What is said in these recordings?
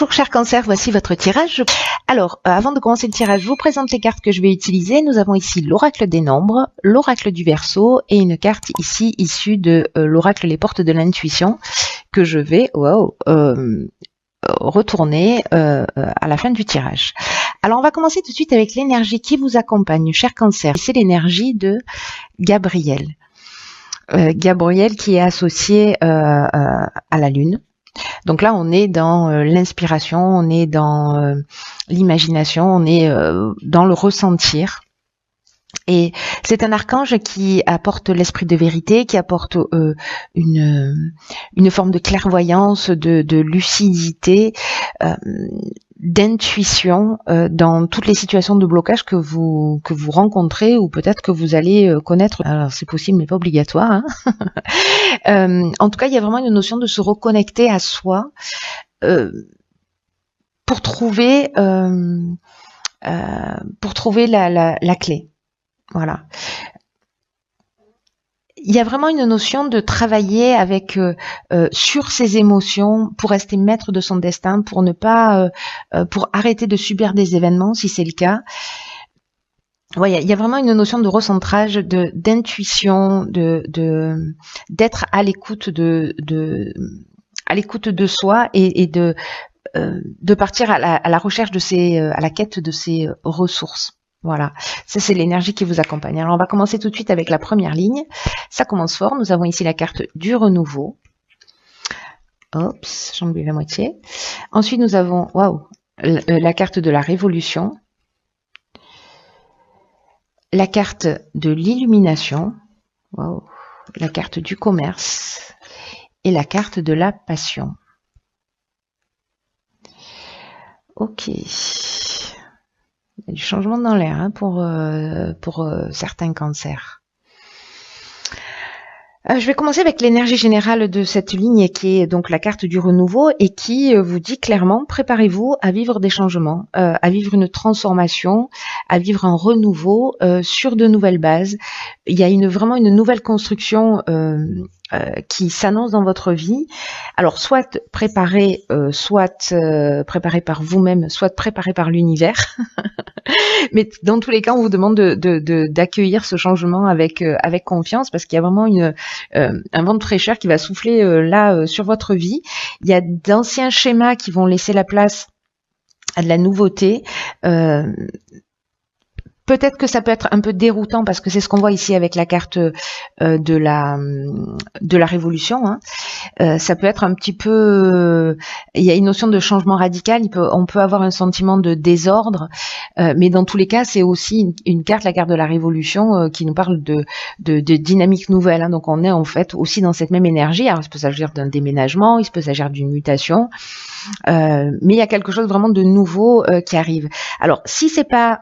Bonjour chers cancers, voici votre tirage. Alors, avant de commencer le tirage, je vous présente les cartes que je vais utiliser. Nous avons ici l'oracle des nombres, l'oracle du Verseau et une carte ici issue de l'oracle les portes de l'intuition que je vais retourner à la fin du tirage. Alors, on va commencer tout de suite avec l'énergie qui vous accompagne, chers cancers. C'est l'énergie de Gabriel. Gabriel qui est associé à la Lune. Donc là, on est dans l'inspiration, on est dans l'imagination, on est dans le ressentir. Et c'est un archange qui apporte l'esprit de vérité, qui apporte une forme de clairvoyance, de lucidité, d'intuition dans toutes les situations de blocage que vous rencontrez ou peut-être que vous allez connaître. Alors c'est possible mais pas obligatoire. Hein. En tout cas, il y a vraiment une notion de se reconnecter à soi pour trouver la clé. Voilà. Il y a vraiment une notion de travailler avec sur ses émotions pour rester maître de son destin, pour ne pas pour arrêter de subir des événements si c'est le cas. Ouais, il y a vraiment une notion de recentrage, d'intuition, d'être à l'écoute à l'écoute de soi et de partir à la recherche à la quête de ses ressources. Voilà, ça c'est l'énergie qui vous accompagne. Alors on va commencer tout de suite avec la première ligne. Ça commence fort. Nous avons ici la carte du renouveau. Oups, j'en oublie la moitié. Ensuite nous avons la carte de la révolution. La carte de l'illumination. Wow. La carte du commerce. Et la carte de la passion. Ok. Il y a du changement dans l'air hein, pour certains cancers. Je vais commencer avec l'énergie générale de cette ligne qui est donc la carte du renouveau et qui vous dit clairement préparez-vous à vivre des changements, à vivre une transformation, à vivre un renouveau sur de nouvelles bases. Il y a vraiment une nouvelle construction qui s'annonce dans votre vie. Alors soit préparée par vous-même, soit préparée par l'univers. Mais dans tous les cas, on vous demande d'accueillir ce changement avec confiance parce qu'il y a vraiment un vent de fraîcheur qui va souffler sur votre vie. Il y a d'anciens schémas qui vont laisser la place à de la nouveauté. Peut-être que ça peut être un peu déroutant parce que c'est ce qu'on voit ici avec la carte de la révolution. Hein. Ça peut être un petit peu... il y a une notion de changement radical, on peut avoir un sentiment de désordre, mais dans tous les cas, c'est aussi une carte, la carte de la révolution, qui nous parle de dynamique nouvelle. Hein. Donc on est en fait aussi dans cette même énergie. Alors il peut s'agir d'un déménagement, il peut s'agir d'une mutation, mais il y a quelque chose vraiment de nouveau qui arrive. Alors si c'est pas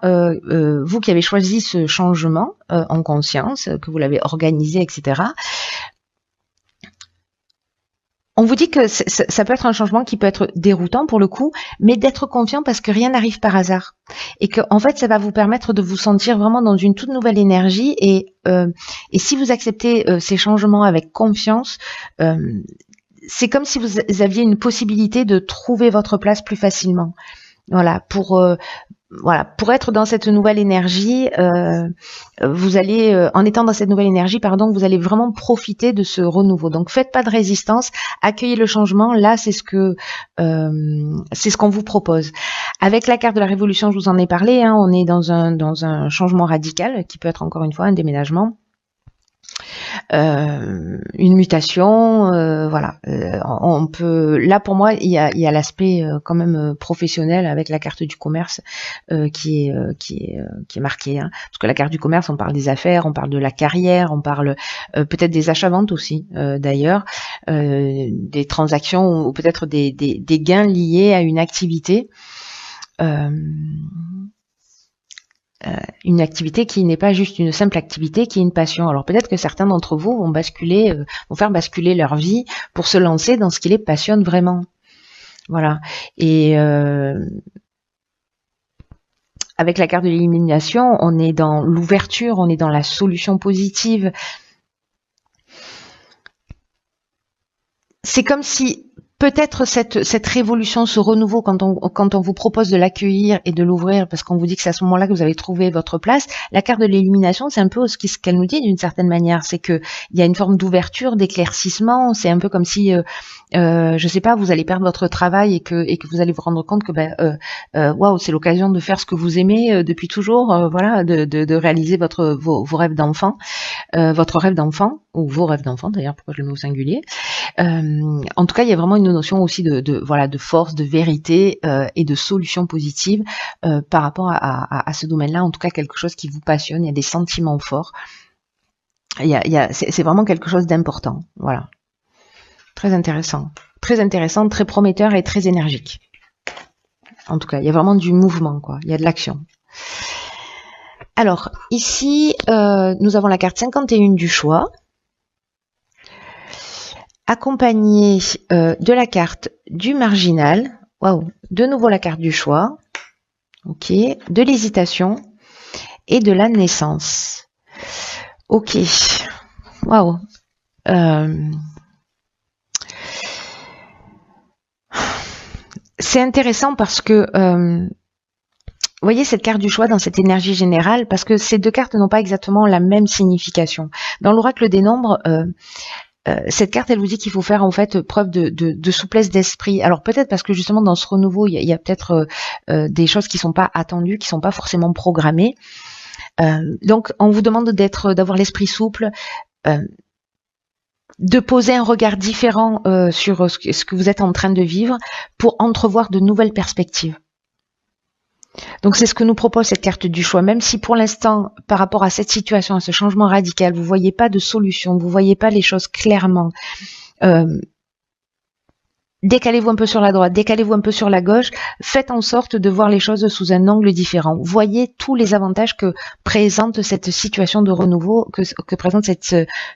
vous qui avez choisi ce changement en conscience, que vous l'avez organisé, etc., on vous dit que ça peut être un changement qui peut être déroutant pour le coup, mais d'être confiant parce que rien n'arrive par hasard. Et que en fait, ça va vous permettre de vous sentir vraiment dans une toute nouvelle énergie. Et si vous acceptez ces changements avec confiance, c'est comme si vous aviez une possibilité de trouver votre place plus facilement. Voilà, pour être dans cette nouvelle énergie, vous allez, en étant dans cette nouvelle énergie, vous allez vraiment profiter de ce renouveau. Donc, faites pas de résistance, accueillez le changement. Là, c'est ce qu'on vous propose. Avec la carte de la révolution, je vous en ai parlé. Hein, on est dans un changement radical qui peut être encore une fois un déménagement. Une mutation, voilà. On peut. Là, pour moi, il y a l'aspect quand même professionnel avec la carte du commerce qui est marquée. Hein. Parce que la carte du commerce, on parle des affaires, on parle de la carrière, on parle peut-être des achats-ventes aussi, d'ailleurs, des transactions ou peut-être des gains liés à une activité. Une activité qui n'est pas juste une simple activité, qui est une passion. Alors peut-être que certains d'entre vous vont faire basculer leur vie pour se lancer dans ce qui les passionne vraiment. Voilà. Et avec la carte de l'illumination, on est dans l'ouverture, on est dans la solution positive. C'est comme si peut-être cette révolution, ce renouveau, quand on vous propose de l'accueillir et de l'ouvrir, parce qu'on vous dit que c'est à ce moment-là que vous avez trouvé votre place, la carte de l'illumination, c'est un peu ce qu'elle nous dit d'une certaine manière, c'est que il y a une forme d'ouverture, d'éclaircissement, c'est un peu comme si, je sais pas, vous allez perdre votre travail et que vous allez vous rendre compte que waouh, c'est l'occasion de faire ce que vous aimez depuis toujours, voilà, de réaliser vos rêves d'enfant, votre rêve d'enfant, ou vos rêves d'enfant d'ailleurs, pourquoi je le mets au singulier. En tout cas, il y a vraiment une notion aussi de force, de vérité et de solution positive par rapport à ce domaine-là. En tout cas, quelque chose qui vous passionne. Il y a des sentiments forts. C'est vraiment quelque chose d'important. Voilà, très intéressant, très prometteur et très énergique. En tout cas, il y a vraiment du mouvement, quoi. Il y a de l'action. Alors ici, nous avons la carte 51 du choix, accompagnée de la carte du marginal. Waouh, de nouveau la carte du choix. Ok, de l'hésitation et de la naissance. Ok, waouh. C'est intéressant parce que vous voyez cette carte du choix dans cette énergie générale, parce que ces deux cartes n'ont pas exactement la même signification. Dans l'oracle des nombres, cette carte, elle vous dit qu'il faut faire en fait preuve de souplesse d'esprit. Alors peut-être parce que justement dans ce renouveau, il y a peut-être des choses qui sont pas attendues, qui sont pas forcément programmées. Donc on vous demande d'avoir l'esprit souple, de poser un regard différent sur ce que vous êtes en train de vivre pour entrevoir de nouvelles perspectives. Donc c'est ce que nous propose cette carte du choix, même si pour l'instant, par rapport à cette situation, à ce changement radical, vous voyez pas de solution, vous voyez pas les choses clairement. Décalez-vous un peu sur la droite, décalez-vous un peu sur la gauche, faites en sorte de voir les choses sous un angle différent. Voyez tous les avantages que présente cette situation de renouveau, que présente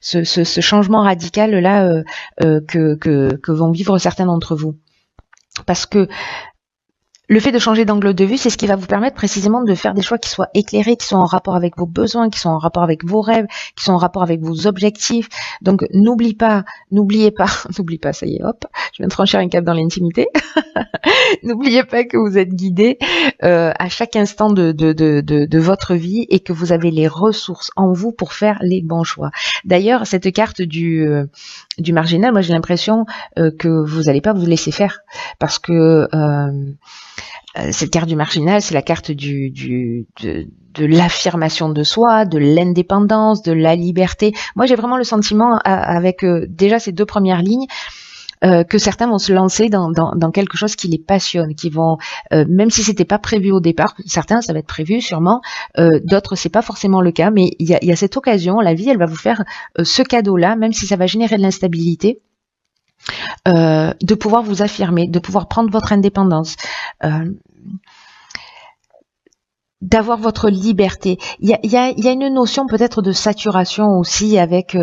ce changement radical là que vont vivre certains d'entre vous. Parce que le fait de changer d'angle de vue, c'est ce qui va vous permettre précisément de faire des choix qui soient éclairés, qui sont en rapport avec vos besoins, qui sont en rapport avec vos rêves, qui sont en rapport avec vos objectifs. Donc n'oubliez pas, ça y est, hop, je viens de franchir un cap dans l'intimité. N'oubliez pas que vous êtes guidé à chaque instant de votre vie et que vous avez les ressources en vous pour faire les bons choix. D'ailleurs, cette carte du marginal, moi j'ai l'impression que vous n'allez pas vous laisser faire, parce que cette carte du marginal, c'est la carte de l'affirmation de soi, de l'indépendance, de la liberté. Moi, j'ai vraiment le sentiment, avec déjà ces deux premières lignes, que certains vont se lancer dans quelque chose qui les passionne, qui vont, même si c'était pas prévu au départ, certains ça va être prévu sûrement, d'autres c'est pas forcément le cas, mais il y a cette occasion, la vie elle va vous faire ce cadeau-là, même si ça va générer de l'instabilité. De pouvoir vous affirmer, de pouvoir prendre votre indépendance, d'avoir votre liberté. Il y a une notion peut-être de saturation aussi avec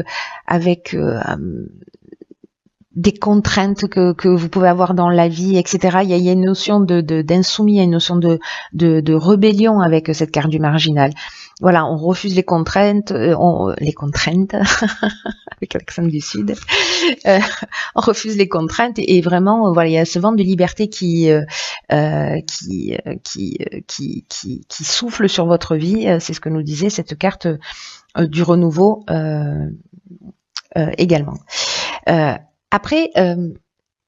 des contraintes que vous pouvez avoir dans la vie, etc. Il y a une notion d'insoumis, il y a une notion de rébellion avec cette carte du marginal. Voilà, on refuse les contraintes, avec l'accent du Sud, on refuse les contraintes et vraiment, voilà, il y a ce vent de liberté qui souffle sur votre vie. C'est ce que nous disait cette carte du renouveau également. Après,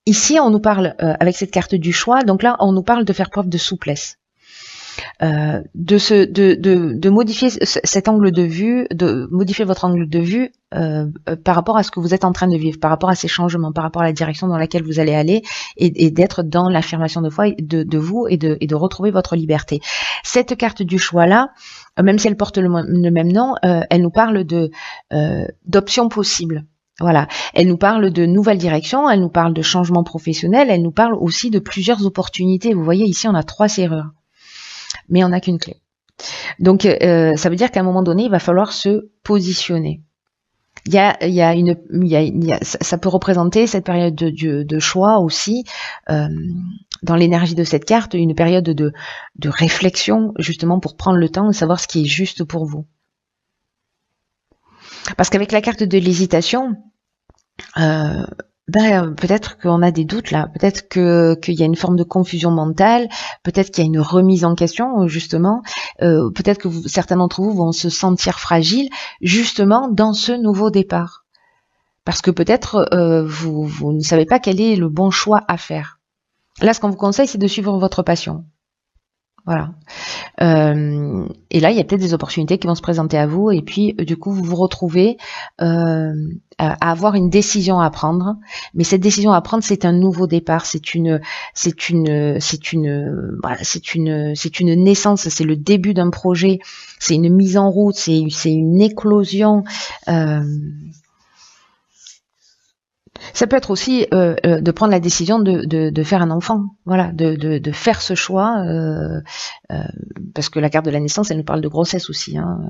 ici, on nous parle, avec cette carte du choix, donc là, on nous parle de faire preuve de souplesse. De modifier cet angle de vue, de modifier votre angle de vue par rapport à ce que vous êtes en train de vivre, par rapport à ces changements, par rapport à la direction dans laquelle vous allez aller, et d'être dans l'affirmation de foi de vous et de retrouver votre liberté. Cette carte du choix là, même si elle porte le même nom, elle nous parle d'options possibles. Voilà, elle nous parle de nouvelles directions, elle nous parle de changements professionnels, elle nous parle aussi de plusieurs opportunités. Vous voyez ici, on a 3 serrures, mais on n'a qu'une clé. Donc, ça veut dire qu'à un moment donné, il va falloir se positionner. Ça peut représenter cette période de choix aussi, dans l'énergie de cette carte, une période de réflexion, justement pour prendre le temps de savoir ce qui est juste pour vous. Parce qu'avec la carte de l'hésitation, Ben, peut-être qu'on a des doutes là, peut-être qu'il y a une forme de confusion mentale, peut-être qu'il y a une remise en question justement, peut-être que certains d'entre vous vont se sentir fragiles justement dans ce nouveau départ, parce que peut-être vous ne savez pas quel est le bon choix à faire. Là, ce qu'on vous conseille, c'est de suivre votre passion. Voilà. Et là, il y a peut-être des opportunités qui vont se présenter à vous, et puis du coup, vous vous retrouvez à avoir une décision à prendre. Mais cette décision à prendre, c'est un nouveau départ, c'est une naissance, c'est le début d'un projet, c'est une mise en route, c'est une éclosion. Ça peut être aussi de prendre la décision de faire un enfant, voilà, de faire ce choix, parce que la carte de la naissance, elle nous parle de grossesse aussi. Hein.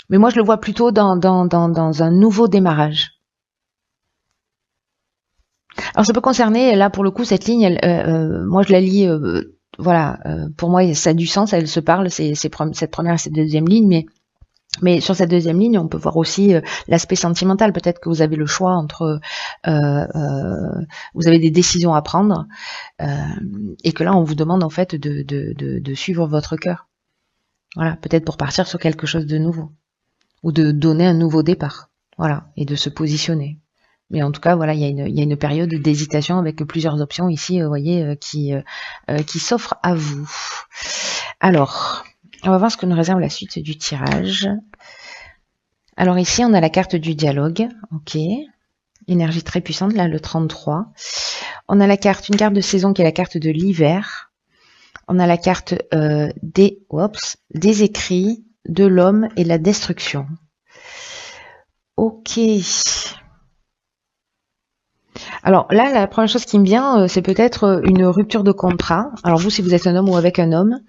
Mais moi, je le vois plutôt dans un nouveau démarrage. Alors, ça peut concerner, là, pour le coup, cette ligne, moi, je la lis, voilà, pour moi, ça a du sens, elle se parle, c'est cette première et cette deuxième ligne, mais sur cette deuxième ligne, on peut voir aussi l'aspect sentimental. Peut-être que vous avez le choix entre, vous avez des décisions à prendre, et que là, on vous demande en fait de suivre votre cœur. Voilà, peut-être pour partir sur quelque chose de nouveau, ou de donner un nouveau départ. Voilà, et de se positionner. Mais en tout cas, voilà, il y a une période d'hésitation avec plusieurs options ici, vous voyez, qui s'offrent à vous. Alors, on va voir ce que nous réserve la suite du tirage. Alors ici, on a la carte du dialogue. Ok. Énergie très puissante, là, le 33. On a une carte de saison qui est la carte de l'hiver. On a la carte des écrits, de l'homme et de la destruction. Ok. Alors là, la première chose qui me vient, c'est peut-être une rupture de contrat. Alors vous, si vous êtes un homme ou avec un homme,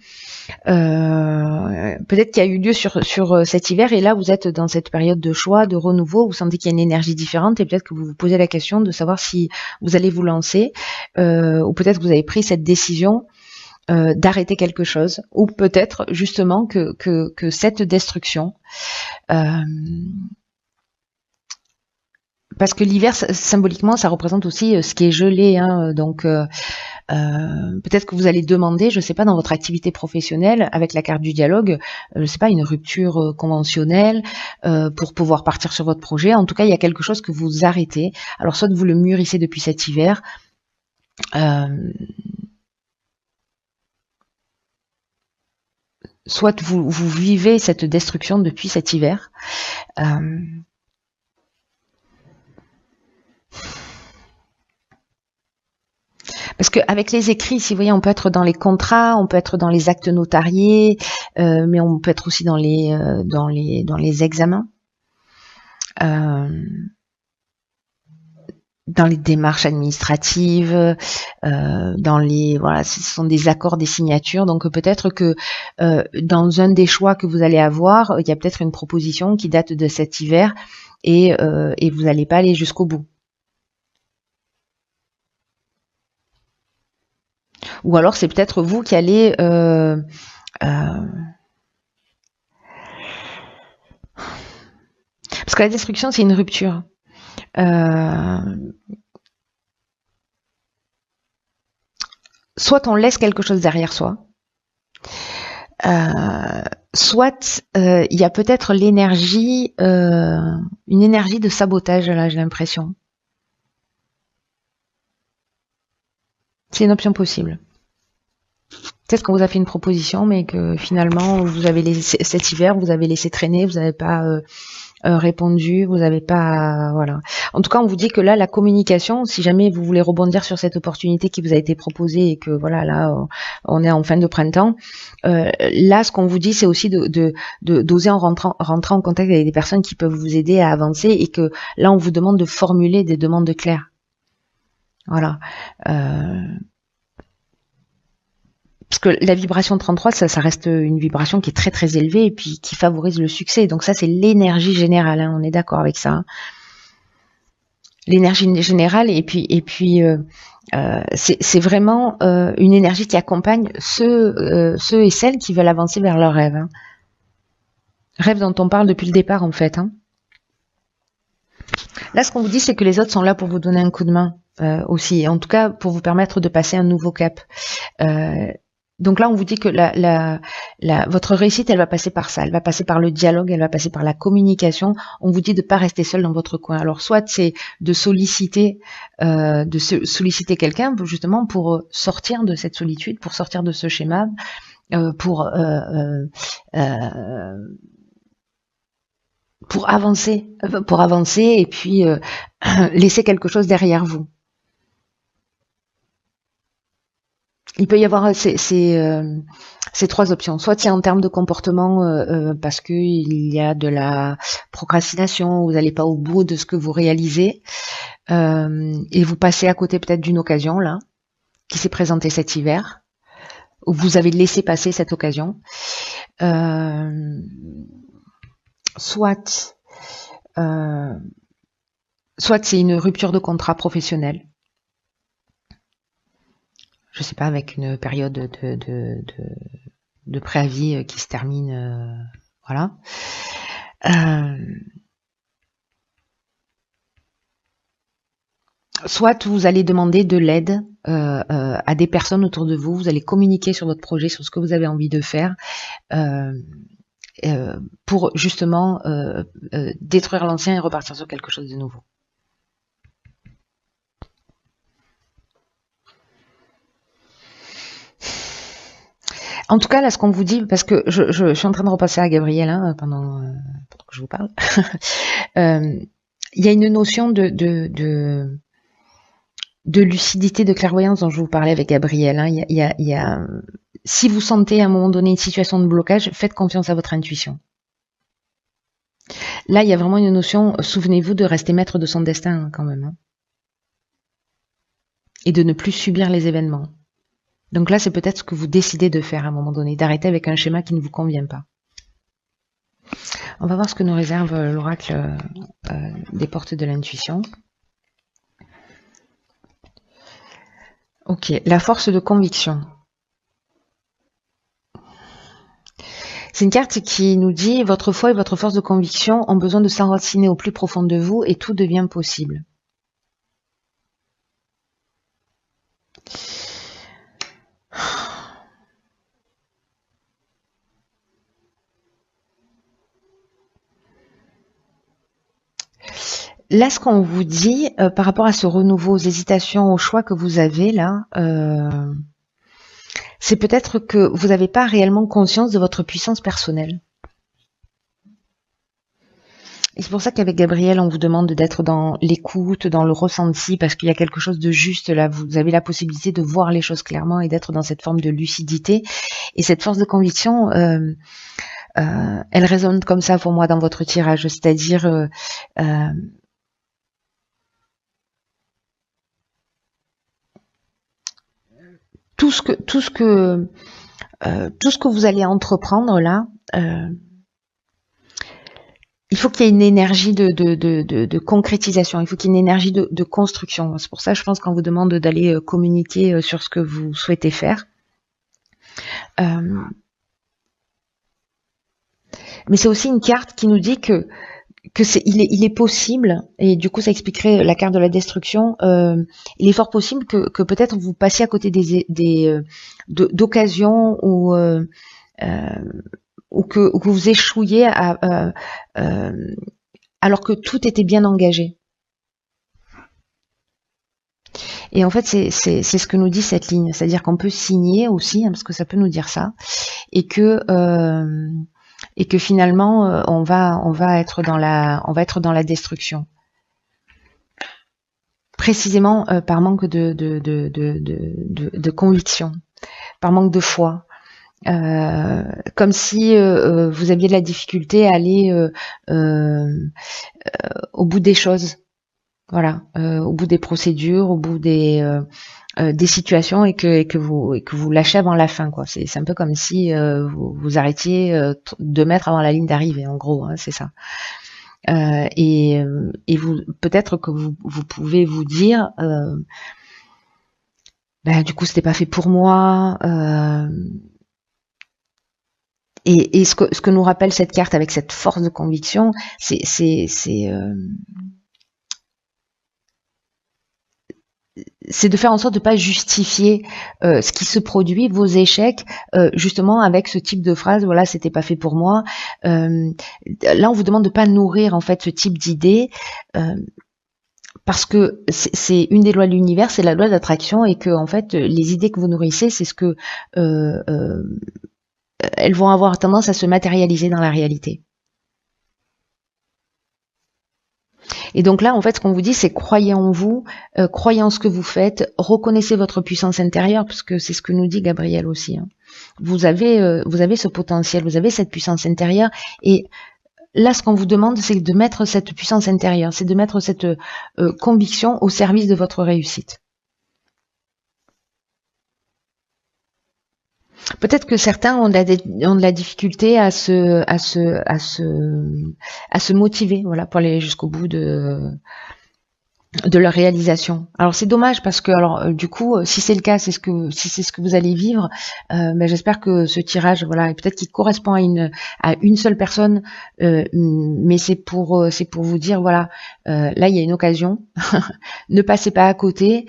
peut-être qu'il y a eu lieu sur cet hiver, et là vous êtes dans cette période de choix, de renouveau, vous sentez qu'il y a une énergie différente, et peut-être que vous vous posez la question de savoir si vous allez vous lancer, ou peut-être que vous avez pris cette décision d'arrêter quelque chose, ou peut-être justement que cette destruction, parce que l'hiver, symboliquement, ça représente aussi ce qui est gelé, hein, donc peut-être que vous allez demander, je ne sais pas, dans votre activité professionnelle, avec la carte du dialogue, je ne sais pas, une rupture conventionnelle pour pouvoir partir sur votre projet. En tout cas, il y a quelque chose que vous arrêtez. Alors, soit vous le mûrissez depuis cet hiver, soit vous vivez cette destruction depuis cet hiver. Parce qu'avec les écrits, si vous voyez, on peut être dans les contrats, on peut être dans les actes notariés, mais on peut être aussi dans les examens, dans les démarches administratives, voilà, ce sont des accords, des signatures. Donc peut-être que dans un des choix que vous allez avoir, il y a peut-être une proposition qui date de cet hiver, et vous n'allez pas aller jusqu'au bout. Ou alors c'est peut-être vous qui allez parce que la destruction, c'est une rupture. Soit on laisse quelque chose derrière soi, soit il y a peut-être l'énergie, une énergie de sabotage, là, j'ai l'impression. C'est une option possible. Peut-être qu'on vous a fait une proposition, mais que finalement, vous avez laissé, cet hiver, vous avez laissé traîner, vous n'avez pas répondu, vous n'avez pas... Voilà. En tout cas, on vous dit que là, la communication, si jamais vous voulez rebondir sur cette opportunité qui vous a été proposée, et que voilà, là, on est en fin de printemps, là, ce qu'on vous dit, c'est aussi d'oser rentrer en contact avec des personnes qui peuvent vous aider à avancer, et que là, on vous demande de formuler des demandes claires. Voilà. Parce que la vibration 33, ça reste une vibration qui est très très élevée, et puis qui favorise le succès. Donc ça, c'est l'énergie générale, hein, on est d'accord avec ça. Hein. L'énergie générale, et puis c'est vraiment une énergie qui accompagne ceux et celles qui veulent avancer vers leurs rêves. Hein. Rêve dont on parle depuis le départ, en fait. Hein. Là, ce qu'on vous dit, c'est que les autres sont là pour vous donner un coup de main aussi, et en tout cas pour vous permettre de passer un nouveau cap. Donc là, on vous dit que votre réussite, elle va passer par ça, elle va passer par le dialogue, elle va passer par la communication. On vous dit de pas rester seul dans votre coin. Alors, soit c'est de solliciter quelqu'un justement pour sortir de cette solitude, pour sortir de ce schéma, pour avancer, et puis laisser quelque chose derrière vous. Il peut y avoir ces trois options. Soit c'est en termes de comportement parce que il y a de la procrastination, vous n'allez pas au bout de ce que vous réalisez et vous passez à côté peut-être d'une occasion là qui s'est présentée cet hiver, où vous avez laissé passer cette occasion. Soit c'est une rupture de contrat professionnel. Je sais pas, avec une période de préavis qui se termine, voilà. Soit vous allez demander de l'aide à des personnes autour de vous, vous allez communiquer sur votre projet, sur ce que vous avez envie de faire, pour justement détruire l'ancien et repartir sur quelque chose de nouveau. En tout cas, là, ce qu'on vous dit, parce que je suis en train de repasser à Gabriel pendant que je vous parle, il y a une notion de lucidité, de clairvoyance dont je vous parlais avec Gabriel. Si vous sentez à un moment donné une situation de blocage, faites confiance à votre intuition. Là, il y a vraiment une notion, souvenez-vous de rester maître de son destin quand même. Et de ne plus subir les événements. Donc là, c'est peut-être ce que vous décidez de faire à un moment donné, d'arrêter avec un schéma qui ne vous convient pas. On va voir ce que nous réserve l'oracle des portes de l'intuition. Ok, la force de conviction. C'est une carte qui nous dit « Votre foi et votre force de conviction ont besoin de s'enraciner au plus profond de vous et tout devient possible. » Là, ce qu'on vous dit par rapport à ce renouveau, aux hésitations, aux choix que vous avez là, c'est peut-être que vous n'avez pas réellement conscience de votre puissance personnelle. Et c'est pour ça qu'avec Gabriel, on vous demande d'être dans l'écoute, dans le ressenti, parce qu'il y a quelque chose de juste là. Vous avez la possibilité de voir les choses clairement et d'être dans cette forme de lucidité. Et cette force de conviction, elle résonne comme ça pour moi dans votre tirage, c'est-à-dire tout ce que vous allez entreprendre là, il faut qu'il y ait une énergie de concrétisation, il faut qu'il y ait une énergie de construction. C'est pour ça, je pense qu'on vous demande d'aller communiquer sur ce que vous souhaitez faire. Mais c'est aussi une carte qui nous dit que il est possible, et du coup ça expliquerait la carte de la destruction, il est fort possible que peut-être vous passiez à côté d'occasions ou que vous échouiez alors que tout était bien engagé. Et en fait, c'est ce que nous dit cette ligne, c'est-à-dire qu'on peut signer aussi, parce que ça peut nous dire ça, et que finalement on va être dans la destruction, précisément par manque de conviction, par manque de foi. Comme si vous aviez de la difficulté à aller au bout des choses, voilà, au bout des procédures, au bout des situations, et que vous lâchez avant la fin, quoi. C'est un peu comme si vous arrêtiez 2 mètres avant la ligne d'arrivée, en gros, hein, c'est ça. Et vous, peut-être que vous pouvez vous dire du coup c'était pas fait pour moi. Et ce que nous rappelle cette carte avec cette force de conviction, c'est c'est de faire en sorte de pas justifier ce qui se produit, vos échecs, justement avec ce type de phrase. Voilà, c'était pas fait pour moi. Là, on vous demande de pas nourrir en fait ce type d'idées. Parce que c'est une des lois de l'univers, c'est la loi d'attraction, et que en fait les idées que vous nourrissez, c'est ce que elles vont avoir tendance à se matérialiser dans la réalité. Et donc là, en fait, ce qu'on vous dit, c'est croyez en vous, croyez en ce que vous faites, reconnaissez votre puissance intérieure, parce que c'est ce que nous dit Gabriel aussi, hein. Vous avez ce potentiel, vous avez cette puissance intérieure, et là, ce qu'on vous demande, c'est de mettre cette puissance intérieure, c'est de mettre cette conviction au service de votre réussite. Peut-être que certains ont de la difficulté à se motiver, voilà, pour aller jusqu'au bout de leur réalisation. Alors c'est dommage parce que, alors du coup, si c'est le cas, si c'est ce que vous allez vivre, ben, j'espère que ce tirage, voilà, peut-être qu'il correspond à une seule personne, mais c'est pour vous dire, voilà, là il y a une occasion, ne passez pas à côté.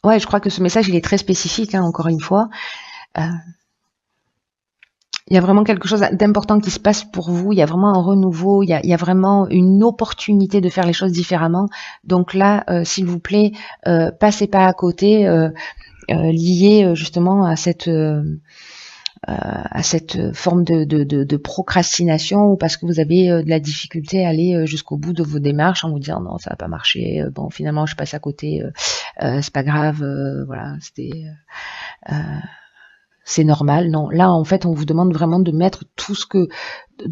Ouais, je crois que ce message il est très spécifique, hein, encore une fois. Euh, Il y a vraiment quelque chose d'important qui se passe pour vous. Il y a vraiment un renouveau. Il y a vraiment une opportunité de faire les choses différemment. Donc là, s'il vous plaît, passez pas à côté, lié justement à cette forme de procrastination, ou parce que vous avez de la difficulté à aller jusqu'au bout de vos démarches en vous disant non, ça va pas marcher. Bon, finalement, je passe à côté. C'est pas grave. Voilà, c'est normal. Non, là en fait on vous demande vraiment de mettre tout ce que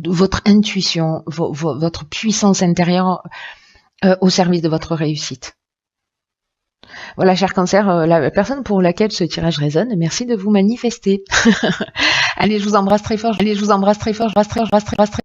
votre intuition, votre puissance intérieure au service de votre réussite. Voilà, cher Cancer, la personne pour laquelle ce tirage résonne, merci de vous manifester. Allez, je vous embrasse très fort. Allez, je vous embrasse très fort. Je vous embrasse très fort.